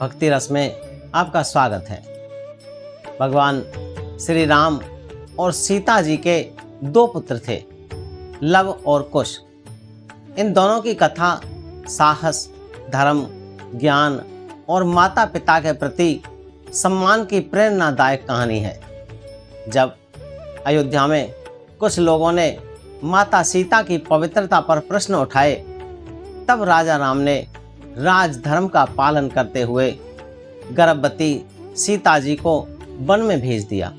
भक्ति रस में आपका स्वागत है। भगवान श्री राम और सीता जी के दो पुत्र थे, लव और कुश। इन दोनों की कथा साहस, धर्म, ज्ञान और माता पिता के प्रति सम्मान की प्रेरणादायक कहानी है। जब अयोध्या में कुछ लोगों ने माता सीता की पवित्रता पर प्रश्न उठाए, तब राजा राम ने राजधर्म का पालन करते हुए गर्भवती सीता जी को वन में भेज दिया।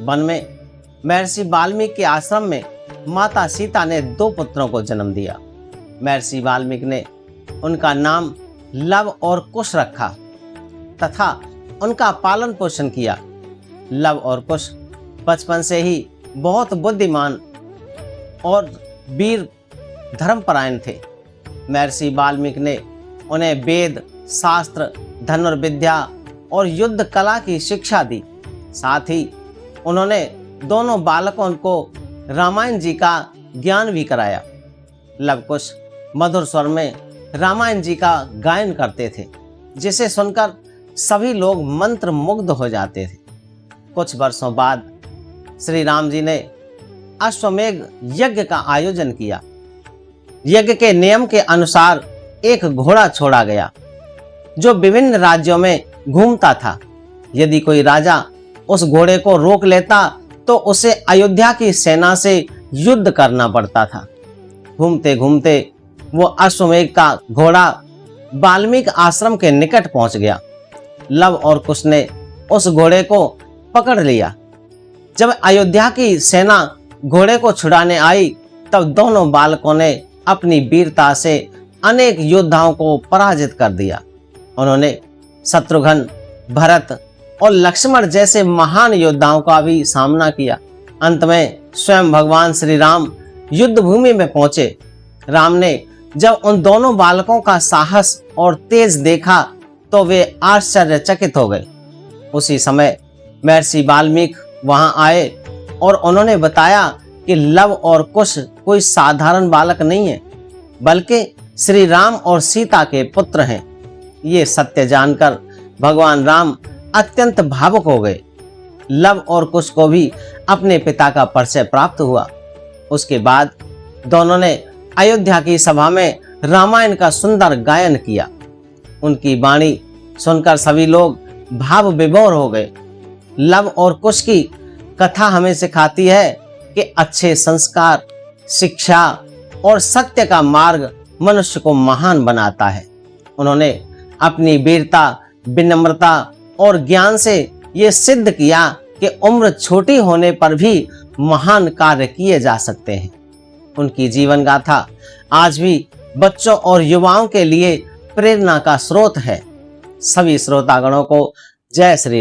वन में महर्षि वाल्मीकि के आश्रम में माता सीता ने दो पुत्रों को जन्म दिया। महर्षि वाल्मीकि ने उनका नाम लव और कुश रखा तथा उनका पालन पोषण किया। लव और कुश बचपन से ही बहुत बुद्धिमान और वीर धर्मपरायण थे। महर्षि वाल्मीकि ने उन्हें वेद, शास्त्र, धनुर्विद्या और युद्ध कला की शिक्षा दी। साथ ही उन्होंने दोनों बालकों को रामायण जी का ज्ञान भी कराया। लवकुश मधुर स्वर में रामायण जी का गायन करते थे, जिसे सुनकर सभी लोग मंत्र मुग्ध हो जाते थे। कुछ वर्षों बाद श्री राम जी ने अश्वमेध यज्ञ का आयोजन किया। यज्ञ के नियम के अनुसार एक घोड़ा छोड़ा गया जो विभिन्न राज्यों में घूमता था। यदि कोई राजा उस घोड़े को रोक लेता तो उसे अयोध्या की सेना से युद्ध करना पड़ता था। घूमते घूमते वो अश्वमेध का घोड़ा वाल्मीकि आश्रम के निकट पहुंच गया। लव और कुश ने उस घोड़े को पकड़ लिया। जब अयोध्या की सेना घोड़े को छुड़ाने आई, तब दोनों बालकों ने अपनी वीरता से अनेक योद्धाओं को पराजित कर दिया। उन्होंने शत्रुघ्न, भरत और लक्ष्मण जैसे महान योद्धाओं का भी सामना किया। अंत में स्वयं भगवान श्री राम युद्ध भूमि में पहुंचे। राम ने जब उन दोनों बालकों का साहस और तेज देखा तो वे आश्चर्यचकित हो गए। उसी समय महर्षि वाल्मीकि वहां आए और उन्होंने बताया कि लव और कुश कोई साधारण बालक नहीं है, बल्कि श्री राम और सीता के पुत्र हैं। ये सत्य जानकर भगवान राम अत्यंत भावुक हो गए। लव और कुश को भी अपने पिता का परिचय प्राप्त हुआ। उसके बाद दोनों ने अयोध्या की सभा में रामायण का सुंदर गायन किया। उनकी वाणी सुनकर सभी लोग भाव विभोर हो गए। लव और कुश की कथा हमें सिखाती है कि अच्छे संस्कार, शिक्षा और सत्य का मार्ग मनुष्य को महान बनाता है। उन्होंने अपनी वीरता, विनम्रता और ज्ञान से ये सिद्ध किया कि उम्र छोटी होने पर भी महान कार्य किए जा सकते हैं। उनकी जीवन गाथा आज भी बच्चों और युवाओं के लिए प्रेरणा का स्रोत है। सभी श्रोतागणों को जय श्री राम।